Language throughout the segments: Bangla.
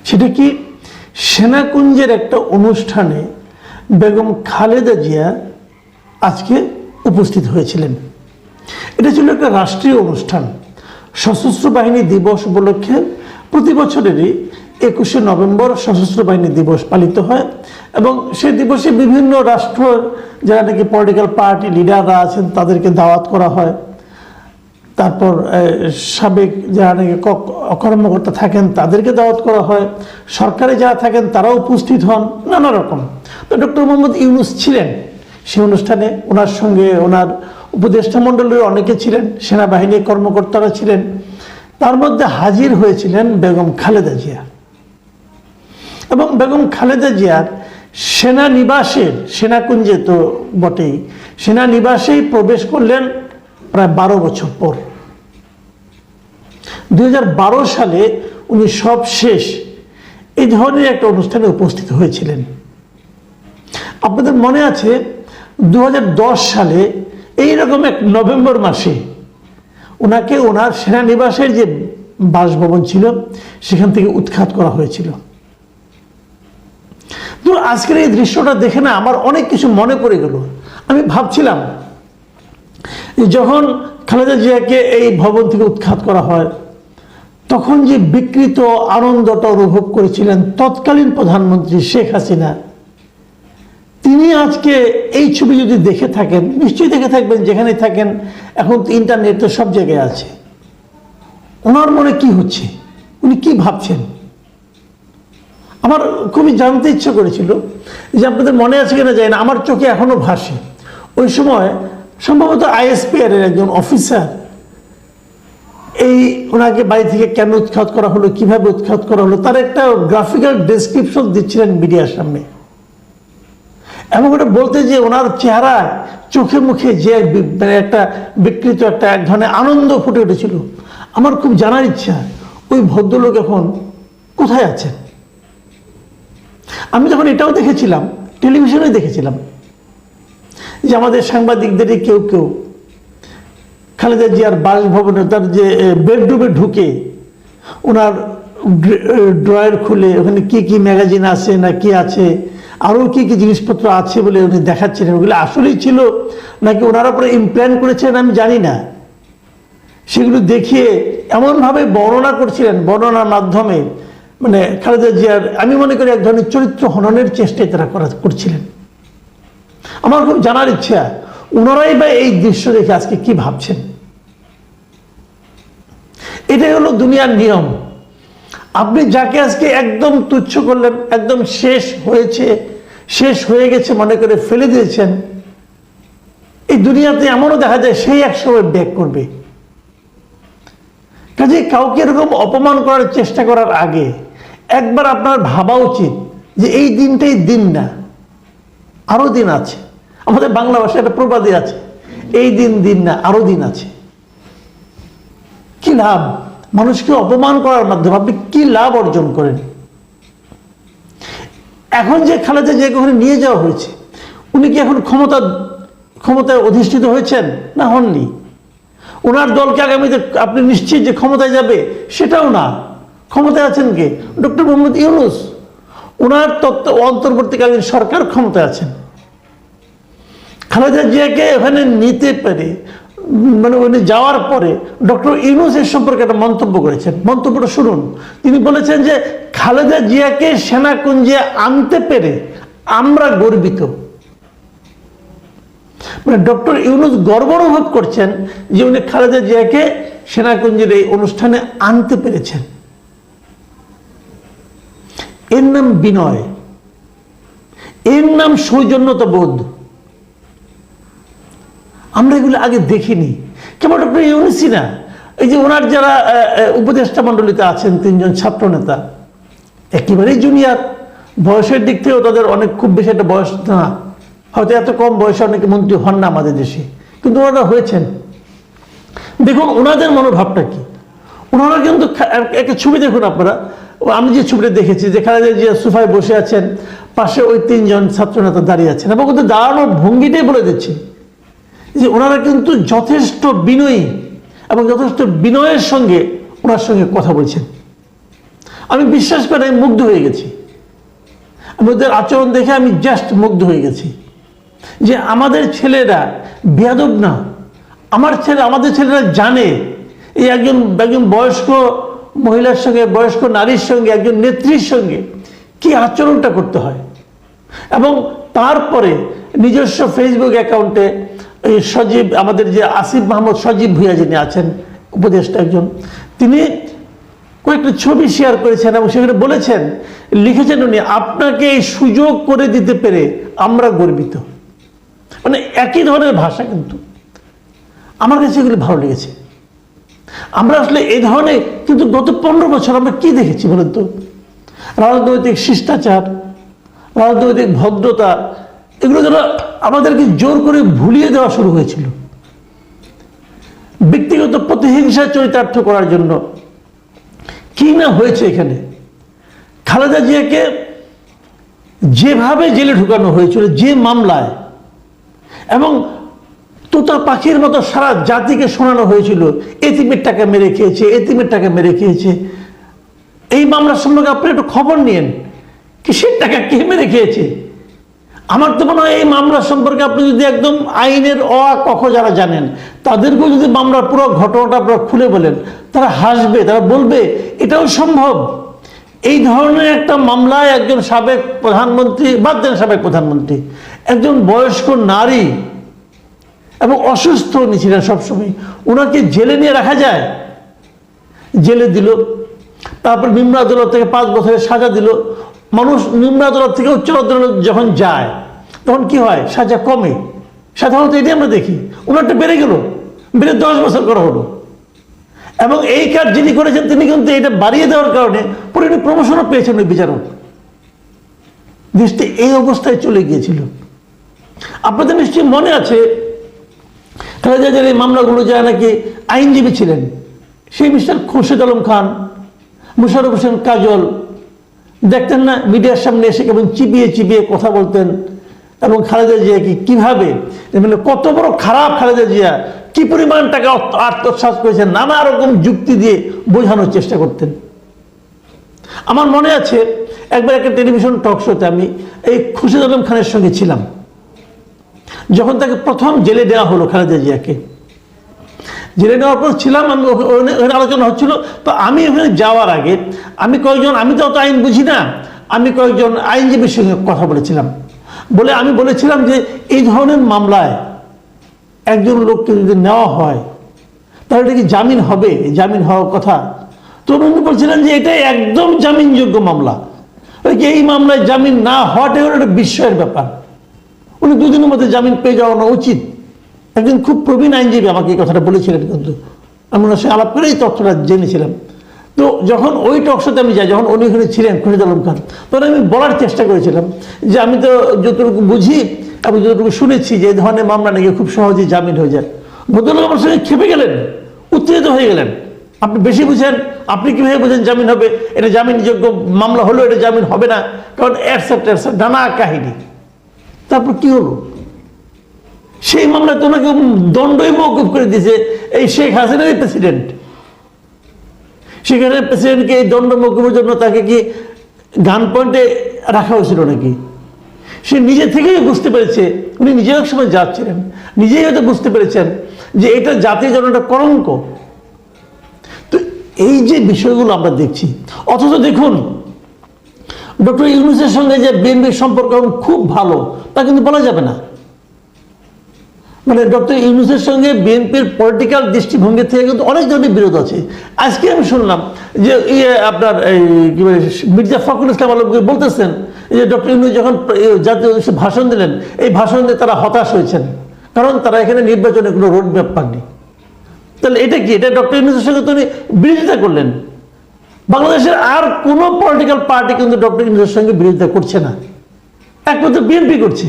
সেটা কি, সেনাকুঞ্জের একটা অনুষ্ঠানে বেগম খালেদা জিয়া আজকে উপস্থিত হয়েছিলেন। এটা ছিল একটা রাষ্ট্রীয় অনুষ্ঠান। সশস্ত্র বাহিনী দিবস উপলক্ষে প্রতি বছরেরই 21শে নভেম্বর সশস্ত্র বাহিনী দিবস পালিত হয় এবং সেই দিবসে বিভিন্ন রাষ্ট্র যারা নাকি পলিটিক্যাল পার্টি লিডাররা আছেন তাদেরকে দাওয়াত করা হয়। তারপর সাবেক যারা নাকি কর্মকর্তা থাকেন তাদেরকে দাওয়াত করা হয়, সরকারে যারা থাকেন তারাও উপস্থিত হন, নানা রকম। তো ডক্টর মোহাম্মদ ইউনূস ছিলেন সেই অনুষ্ঠানে, ওনার সঙ্গে ওনার উপদেষ্টা মণ্ডলীর অনেকে ছিলেন, সেনাবাহিনীর কর্মকর্তারা ছিলেন। তার মধ্যে হাজির হয়েছিলেন বেগম খালেদা জিয়া এবং বেগম খালেদা জিয়ার সেনানিবাসের, সেনাকুঞ্জে তো বটেই, সেনানিবাসেই প্রবেশ করলেন প্রায় 12 বছর পর। 2012 সালে উনি সব শেষ এই ধরনের একটা অনুষ্ঠানে উপস্থিত হয়েছিলেন। আপনাদের মনে আছে 2010 সালে এইরকম এক নভেম্বর মাসে ওনাকে ওনার সেনানিবাসের যে বাসভবন ছিল সেখান থেকে উৎখাত করা হয়েছিল। তো আজকের এই দৃশ্যটা দেখে না আমার অনেক কিছু মনে পড়ে গেল। আমি ভাবছিলাম যখন খালেদা জিয়াকে এই ভবন থেকে উৎখাত করা হয় তখন যে বিকৃত আনন্দটা অনুভব করেছিলেন তৎকালীন প্রধানমন্ত্রী শেখ হাসিনা, তিনি আজকে এই ছবি যদি দেখে থাকেন, নিশ্চয়ই দেখে থাকবেন, যেখানে থাকেন, এখন তো ইন্টারনেট তো সব জায়গায় আছে, ওনার মনে কি হচ্ছে, উনি কি ভাবছেন। আমার খুবই জানতে ইচ্ছে করেছিল যে আপনাদের মনে আছে কিনা যায় না, আমার চোখে এখনো ভাসে ওই সময় সম্ভবত ISPR এর একজন অফিসার এই ওনাকে বাড়ি থেকে কেন উৎখাত করা হলো, কিভাবে উৎখাত করা হলো, তার একটা গ্রাফিক্যাল ডেসক্রিপশন দিচ্ছিলেন মিডিয়ার সামনে এবং ওটা বলতে যে ওনার চেহারা, চোখে মুখে যে মানে একটা বিকৃত একটা এক ধরনের আনন্দ ফুটে উঠেছিল। আমার খুব জানার ইচ্ছা ওই ভদ্রলোক এখন কোথায় আছেন। আমি যখন এটাও দেখেছিলাম, টেলিভিশনে দেখেছিলাম যে আমাদের সাংবাদিকদেরই কেউ কেউ খালেদা জিয়ার বাসভবনে তার যে বেডরুমে ঢুকে ওনার ড্রয়ার খুলে ওখানে কি কি ম্যাগাজিন আছে না কি আছে, আরও কি কি জিনিসপত্র আছে বলে উনি দেখাচ্ছিলেন। ওগুলো আসলেই ছিল নাকি ওনারা পরে ইমপ্ল্যান করেছেন আমি জানি না। সেগুলো দেখিয়ে এমনভাবে বর্ণনা করছিলেন, বর্ণনার মাধ্যমে মানে খালেদা জিয়ার আমি মনে করি এক ধরনের চরিত্র হননের চেষ্টায় তারা করছিলেন। আমার খুব জানার ইচ্ছা ওনারাই বা এই দৃশ্য দেখে আজকে কি ভাবছেন। এটাই হলো দুনিয়ার নিয়ম। আপনি যাকে আজকে একদম তুচ্ছ করলেন, একদম শেষ হয়েছে, শেষ হয়ে গেছে মনে করে ফেলে দিয়েছেন, এই দুনিয়াতে এমনও দেখা যায় সেই একসময় ব্যাক করবে। কাজে কাউকে এরকম অপমান করার চেষ্টা করার আগে একবার আপনার ভাবা উচিত যে এই দিনটাই দিন না, আরো দিন আছে। আমাদের বাংলা ভাষায় একটা প্রবাদই আছে, এই দিন দিন না আরো দিন আছে। কি লাভ মানুষকে অপমান করার মাধ্যমে, আপনি কি লাভ অর্জন করেন। এখন যে খালেদা জিয়াকে ওখানে নিয়ে যাওয়া হয়েছে, উনি কি এখন ক্ষমতায় অধিষ্ঠিত হয়েছেন না হননি। ওনার দলকে আগামীতে আপনি নিশ্চিত যে ক্ষমতায় যাবে সেটাও না। ক্ষমতায় আছেন কে? ডক্টর মোহাম্মদ ইউনূস। ওনার অন্তর্বর্তীকালীন সরকার ক্ষমতায় আছেন। খালেদা জিয়াকে ওখানে নিতে পারে মানে উনি যাওয়ার পরে ডক্টর ইউনূস এর সম্পর্কে একটা মন্তব্য করেছেন। মন্তব্যটা শুনুন। তিনি বলেছেন যে খালেদা জিয়াকে সেনাকুঞ্জে আনতে পেরে আমরা গর্বিত। মানে ডক্টর ইউনূস গর্ব অনুভব করছেন যে উনি খালেদা জিয়াকে সেনাকুঞ্জের এই অনুষ্ঠানে আনতে পেরেছেন। এর নাম বিনয়, এর নাম সৌজন্যতা বোধ। আমরা এগুলো আগে দেখিনি। কেবল ডক্টর ইউনূসই না, এই যে ওনার যারা উপদেষ্টা মণ্ডলীতে আছেন 3 জন ছাত্র নেতা, একেবারেই জুনিয়র, বয়সের দিক থেকেও তাদের অনেক খুব বেশি একটা বয়স না, হয়তো এত কম বয়সে অনেকে মন্ত্রী হন না আমাদের দেশে, কিন্তু ওনারা হয়েছেন। দেখুন ওনাদের মনোভাবটা কি। ওনারা কিন্তু একটা ছবি দেখুন আপনারা, আমি যে ছবিটা দেখেছি যে খালেদা জিয়া সোফায় বসে আছেন, পাশে ওই 3 জন ছাত্র নেতা দাঁড়িয়ে আছেন এবং ওদের দাঁড়ানোর ভঙ্গিটাই বলে দিচ্ছে যে ওনারা কিন্তু যথেষ্ট বিনয়ী এবং যথেষ্ট বিনয়ের সঙ্গে ওনার সঙ্গে কথা বলছেন। আমি বিশ্বাস করে আমি মুগ্ধ হয়ে গেছি। আমি ওদের আচরণ দেখে আমি জাস্ট মুগ্ধ হয়ে গেছি যে আমাদের ছেলেরা বেয়াদব না। আমাদের ছেলেরা জানে এই একজন বয়স্ক মহিলার সঙ্গে, বয়স্ক নারীর সঙ্গে, একজন নেত্রীর সঙ্গে কি আচরণটা করতে হয়। এবং তারপরে নিজস্ব ফেসবুক অ্যাকাউন্টে এই সজীব, আমাদের যে আসিফ মাহমুদ সজীব ভুঁইয়া যিনি আছেন উপদেষ্টা একজন, তিনি কয়েকটা ছবি শেয়ার করেছেন এবং সেখানে বলেছেন, লিখেছেন উনি, আপনাকে এই সুযোগ করে দিতে পেরে আমরা গর্বিত। মানে একই ধরনের ভাষা, কিন্তু আমার কাছে এগুলো ভালো লেগেছে। আমরা আসলে এই ধরনের কিন্তু গত 15 বছর আমরা কি দেখেছি বলেন তো? রাজনৈতিক শিষ্টাচার, রাজনৈতিক ভদ্রতা, এগুলো যারা আমাদেরকে জোর করে ভুলিয়ে দেওয়া শুরু হয়েছিল ব্যক্তিগত প্রতিহিংসা চরিতার্থ করার জন্য। কি না হয়েছে এখানে। খালেদা জিয়াকে যেভাবে জেলে ঢুকানো হয়েছিল, যে মামলায়, এবং তোতা পাখির মতো সারা জাতিকে শোনানো হয়েছিল এতিমের টাকা মেরে খেয়েছে, এতিমের টাকা মেরে খেয়েছে। এই মামলার সম্পর্কে আপনি একটু খবর নিয়েন, কিসের টাকা কে মেরে খেয়েছে। আমার তো মনে হয় এই মামলা সম্পর্কে আপনি যদি একদম আইনের ক যারা জানেন তাদেরকেও যদি মামলার পুরো ঘটনাটা আপনারা খুলে বলেন, তারা হাসবে, তারা বলবে এটাও সম্ভব। এই ধরনের একটা মামলায় একজন সাবেক প্রধানমন্ত্রী, বাদ দেন সাবেক প্রধানমন্ত্রী, একজন বয়স্ক নারী এবং অসুস্থ উনি ছিলেন সবসময়, ওনাকে জেলে নিয়ে রাখা যায়? জেলে দিল, তারপর নিম্ন আদালত থেকে 5 বছরের সাজা দিল। মানুষ নিম্ন আদালত থেকে উচ্চ আদালত যখন যায় তখন কি হয়? সাজা কমে। সাধারণত এটি আমরা দেখি। ওনারটা বেড়ে গেল, বেড়ে 10 বছর করা হলো। এবং এই কাজ যিনি করেছেন তিনি কিন্তু এটা বাড়িয়ে দেওয়ার কারণে পরে প্রমোশনও পেয়েছেন ওই বিচারক। দেশটি এই অবস্থায় চলে গিয়েছিল। আপনাদের নিশ্চয়ই মনে আছে খালেদা জিয়ার এই মামলাগুলো যারা নাকি আইনজীবী ছিলেন, সেই মিস্টার খুরশিদ আলম খান, মুশারফ হোসেন কাজল, দেখতেন না মিডিয়ার সামনে এসে কেমন চিবিয়ে চিবিয়ে কথা বলতেন। এবং খালেদা জিয়াকে কিভাবে, মানে কত বড় খারাপ খালেদা জিয়া, কি পরিমাণ টাকা আত্মসাৎ করেছেন, নানা রকম যুক্তি দিয়ে বোঝানোর চেষ্টা করতেন। আমার মনে আছে একবার একটা টেলিভিশন টক শোতে আমি এই খুরশিদ আলম খানের সঙ্গে ছিলাম, যখন তাকে প্রথম জেলে দেওয়া হলো খালেদা জিয়াকে। জেলে নেওয়ার পর ছিলাম, আমি ওখানে আলোচনা হচ্ছিল। তো আমি ওখানে যাওয়ার আগে আমি তো অত আইন বুঝি না, আমি কয়েকজন আইনজীবীর সঙ্গে কথা বলেছিলাম। আমি বলেছিলাম যে এই ধরনের মামলায় একজন লোককে যদি নেওয়া হয় তাহলে এটা কি জামিন হবে? জামিন হওয়ার কথা। তো উনি বলছিলেন যে এটাই একদম জামিনযোগ্য মামলা, এই মামলায় জামিন না হওয়াটাই হলো একটা বিস্ময়ের ব্যাপার। উনি 2 দিনের মধ্যে জামিন পেয়ে যাওয়ানো উচিত। একজন খুব প্রবীণ আইনজীবী আমাকে এই কথাটা বলেছিলেন, কিন্তু আমি ওনার সঙ্গে আলাপ করে এই তথ্যটা জেনেছিলাম। তো যখন ওই টকশোতে আমি যাই, যখন উনি ওখানে ছিলেন খুরশিদ আলম খান, তখন আমি বলার চেষ্টা করেছিলাম যে আমি তো যতটুকু বুঝি এবং যতটুকু শুনেছি যে এই ধরনের মামলা নাকি খুব সহজেই জামিন হয়ে যায়। ভদ্রলোক আমার সঙ্গে খেপে গেলেন, উত্তেজিত হয়ে গেলেন। আপনি বেশি বুঝেন, আপনি কীভাবে বুঝেন জামিন হবে? এটা জামিনযোগ্য মামলা হলেও এটা জামিন হবে না, কারণ এটসেট্রা নানা কাহিনী। তারপর কি হলো? সেই মামলায় তোমাকে দণ্ডই মওকুফ করে দিয়েছে এই শেখ হাসিনারই প্রেসিডেন্ট। সেখানে প্রেসিডেন্টকে এই দণ্ড মওকুফের জন্য তাকে কি গান পয়েন্টে রাখা হয়েছিল নাকি? সে নিজে থেকেই বুঝতে পেরেছে, উনি নিজেও এক সময় যাচ্ছিলেন, নিজেই হয়তো বুঝতে পেরেছেন যে এটা জাতির জন্য একটা কলঙ্ক। তো এই যে বিষয়গুলো আমরা দেখছি, অথচ দেখুন ডক্টর ইউনূসের সঙ্গে যে বিএনপির সম্পর্ক খুব ভালো তা কিন্তু বলা যাবে না। মানে ডক্টর ইউনূসের সঙ্গে বিএনপির পলিটিক্যাল দৃষ্টিভঙ্গি থেকে কিন্তু অনেক ধরনের বিরোধ আছে। আজকে আমি শুনলাম যে আপনার এই কি বলে মির্জা ফখরুল ইসলাম আলমগীর বলতেছেন যে ডক্টর ইউনূস যখন জাতীয় ভাষণ দিলেন, এই ভাষণ দিয়ে তারা হতাশ হয়েছেন, কারণ তারা এখানে নির্বাচনে কোনো রোড ম্যাপ পাননি। তাহলে এটা কি? এটা ডক্টর ইউনূসের সঙ্গে তিনি বিরোধিতা করলেন। বাংলাদেশের আর কোনো পলিটিক্যাল পার্টি কিন্তু ডক্টর ইউনূসের সঙ্গে বিরোধিতা করছে না, একমাত্র বিএনপি করছে।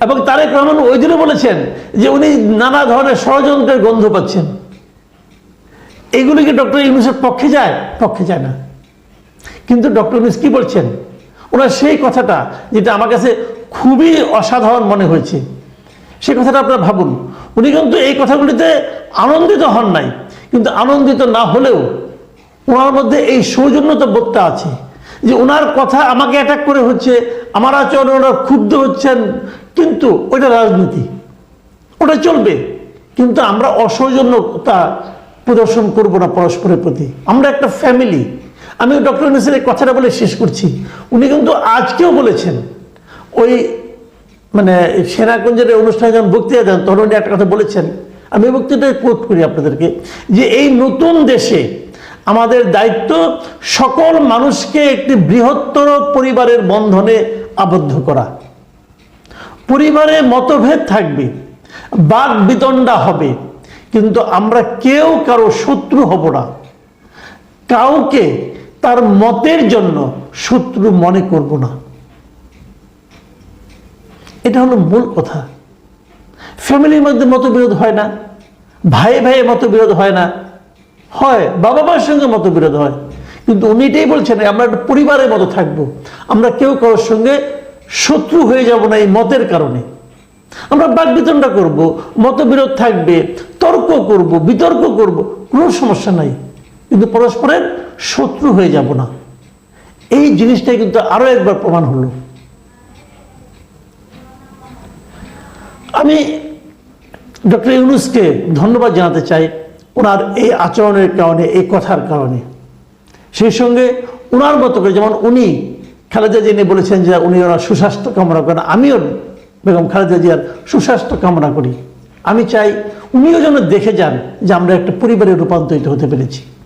এবং তারেক রহমান ওই দিনও বলেছেন যে উনি নানা ধরনের ষড়যন্ত্রের গন্ধ পাচ্ছেন। এগুলি কি ডক্টর ইউনূসের পক্ষে যায়? পক্ষে যায় না। কিন্তু ডক্টর ইউনূস কি বলছেন? ওনার সেই কথাটা যেটা আমার কাছে খুবই অসাধারণ মনে হয়েছে, সেই কথাটা আপনারা ভাবুন। উনি কিন্তু এই কথাগুলিতে আনন্দিত হন নাই, কিন্তু আনন্দিত না হলেও ওনার মধ্যে এই সৌজন্যতা বোধটা আছে যে ওনার কথা আমাকে অ্যাটাক করে হচ্ছে, আমার আচরণে ওনারা ক্ষুব্ধ হচ্ছেন, কিন্তু ওইটা রাজনীতি, ওটা চলবে, কিন্তু আমরা অসৌজন্যতা প্রদর্শন করব না পরস্পরের প্রতি। আমরা একটা ফ্যামিলি। আমি ডক্টর ইউনূসের এই কথাটা বলে শেষ করছি। উনি কিন্তু আজকেও বলেছেন, ওই মানে সেনাকুঞ্জের অনুষ্ঠানে যখন বক্তৃতা দেন তখন উনি একটা কথা বলেছেন, আমি বক্তৃতায় কোট করি আপনাদেরকে, যে এই নতুন দেশে আমাদের দায়িত্ব সকল মানুষকে একটি বৃহত্তর পরিবারের বন্ধনে আবদ্ধ করা। পরিবারে মতভেদ থাকবে, বাদ বিতণ্ডা হবে, কিন্তু আমরা কেউ কারো শত্রু হব না, কাউকে তার মতের জন্য শত্রু মনে করব না। এটা হলো মূল কথা। ফ্যামিলির মধ্যে মতবিরোধ হয় না, ভাই ভাইয়ে মতবিরোধ হয় না, হয় বাবা মার সঙ্গে মতবিরোধ হয়, কিন্তু উনি এটাই বলছেন আমরা একটা পরিবারের মতো থাকবো, আমরা কেউ কারোর সঙ্গে শত্রু হয়ে যাব না এই মতের কারণে। আমরা বাকবিতণ্ডা করব, মতবিরোধ থাকবে, তর্ক করব, বিতর্ক করব, কোনো সমস্যা নাই, কিন্তু পরস্পরের শত্রু হয়ে যাব না। এই জিনিসটাই কিন্তু আরো একবার প্রমাণ হলো। আমি ডক্টর ইউনূসকে ধন্যবাদ জানাতে চাই ওনার এই আচরণের কারণে, এই কথার কারণে। সেই সঙ্গে ওনার মতো করে, যেমন উনি খালেদা জিয়া নিয়ে বলেছেন যে উনি ওনার সুস্বাস্থ্য কামনা করেন, আমিও বেগম খালেদা জিয়ার সুস্বাস্থ্য কামনা করি। আমি চাই উনিও যেন দেখে যান যে আমরা একটা পরিবারে রূপান্তরিত হতে পেরেছি।